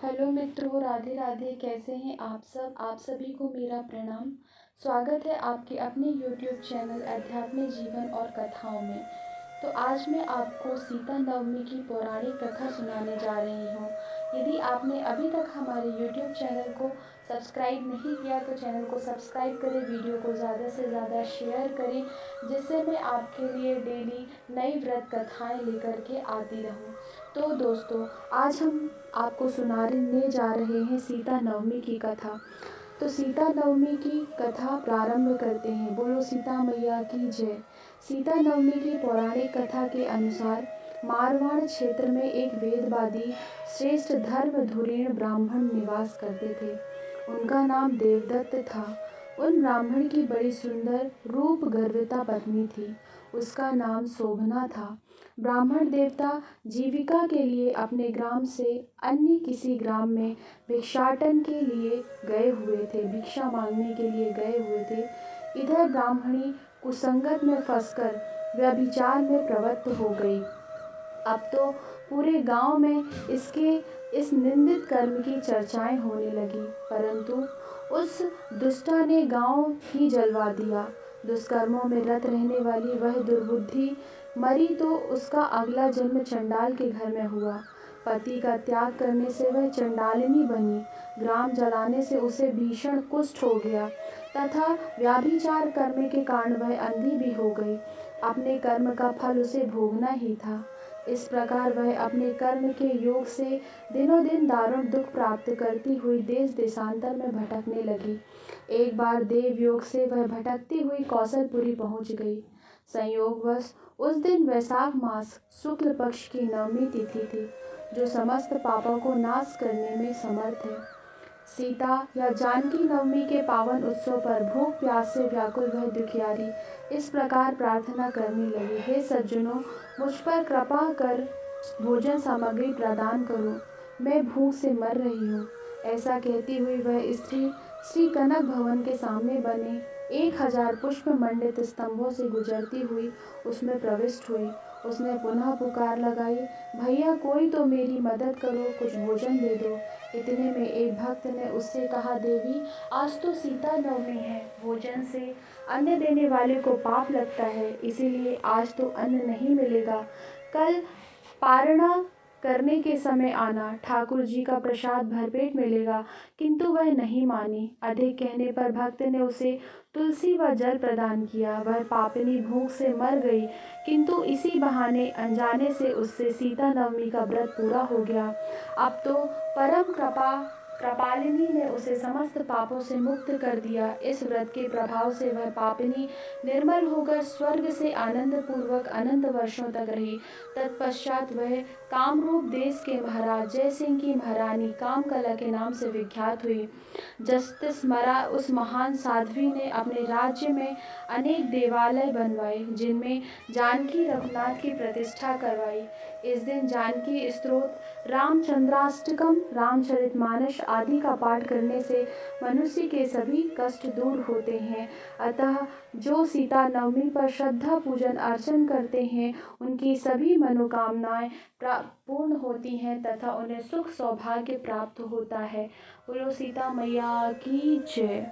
Hello मित्रों, राधे राधे। कैसे हैं आप सब? आप सभी को मेरा प्रणाम। स्वागत है आपके अपने यूट्यूब चैनल अध्यात्म जीवन और कथाओं में। तो आज मैं आपको सीता नवमी की पौराणिक कथा सुनाने जा रही हूँ। यदि आपने अभी तक हमारे यूट्यूब चैनल को सब्सक्राइब नहीं किया तो चैनल को सब्सक्राइब करें, वीडियो को ज़्यादा से ज़्यादा शेयर करें, जिससे मैं आपके लिए डेली नई व्रत कथाएँ लेकर के आती रहूँ। तो दोस्तों, आज हम आपको सुनाने जा रहे हैं सीता नवमी की कथा। तो सीता नवमी की कथा प्रारंभ करते हैं। बोलो सीता मैया की जय। सीता नवमी की पौराणिक कथा के अनुसार मारवाड़ क्षेत्र में एक वेदवादी श्रेष्ठ धर्म धुरीण ब्राह्मण निवास करते थे। उनका नाम देवदत्त था। उन ब्राह्मण की बड़ी सुंदर रूप गर्विता पत्नी थी। उसका नाम शोभना था। ब्राह्मण देवता जीविका के लिए अपने ग्राम से अन्य किसी ग्राम में भिक्षाटन के लिए गए हुए थे, भिक्षा मांगने के लिए गए हुए थे। इधर ब्राह्मणी कुसंगत में फंसकर व्यभिचार में प्रवृत्त हो गई। अब तो पूरे गांव में इसके इस निंदित कर्म की चर्चाएं होने लगी, परंतु उस दुष्टा ने गांव ही जलवा दिया। दुष्कर्मों में रत रहने वाली वह दुर्बुद्धि मरी तो उसका अगला जन्म चंडाल के घर में हुआ। पति का त्याग करने से वह चंडालिनी बनी। ग्राम जलाने से उसे भीषण कुष्ठ हो गया तथा व्याभिचार करने के कारण वह अंधी भी हो गई। अपने कर्म का फल उसे भोगना ही था। इस प्रकार वह अपने कर्म के योग से दिनों दिन दारुण दुख प्राप्त करती हुई देश देशांतर में भटकने लगी। एक बार देव योग से वह भटकती हुई कौशलपुरी पहुंच गई। संयोगवश उस दिन वैशाख मास शुक्ल पक्ष की नवमी तिथि थी, जो समस्त पापों को नाश करने में समर्थ है। सीता या जानकी नवमी के पावन उत्सव पर भूख प्यास से व्याकुल वह दुखियारी इस प्रकार प्रार्थना करने लगी, हे सज्जनों, मुझ पर कृपा कर भोजन सामग्री प्रदान करो, मैं भूख से मर रही हूँ। ऐसा कहती हुई वह स्त्री श्री कनक भवन के सामने बने 1000 पुष्प मंडित स्तंभों से गुजरती हुई उसमें प्रविष्ट हुई। उसने पुनः पुकार लगाई, भैया कोई तो मेरी मदद करो, कुछ भोजन दे दो। इतने में एक भक्त ने उससे कहा, देवी आज तो सीता नवमी है, भोजन से अन्न देने वाले को पाप लगता है, इसीलिए आज तो अन्न नहीं मिलेगा। कल पारणा करने के समय आना, ठाकुर जी का प्रसाद भरपेट मिलेगा। किंतु वह नहीं मानी। अधिक कहने पर भक्त ने उसे तुलसी व जल प्रदान किया। वह पापिनी भूख से मर गई, किंतु इसी बहाने अनजाने से उससे सीता नवमी का व्रत पूरा हो गया। अब तो परम कृपालिनी ने उसे समस्त पापों से मुक्त कर दिया। इस व्रत के प्रभाव से वह पापिनी निर्मल होकर स्वर्ग से आनंद पूर्वक अनंत वर्षों तक रही। तत्पश्चात वह कामरूप देश के महाराज जय सिंह की महारानी कामकला के नाम से विख्यात हुई। जस्टिस मरा उस महान साध्वी ने अपने राज्य में अनेक देवालय बनवाए, जिनमें जानकी रघुनाथ की प्रतिष्ठा करवाई। इस दिन जानकी स्तोत्र, रामचंद्राष्टकम, रामचरितमानस आदि का पाठ करने से मनुष्य के सभी कष्ट दूर होते हैं। अतः जो सीता नवमी पर श्रद्धा पूजन अर्चन करते हैं, उनकी सभी मनोकामनाएं पूर्ण होती हैं तथा उन्हें सुख सौभाग्य प्राप्त होता है। बोलो सीता मैया की जय।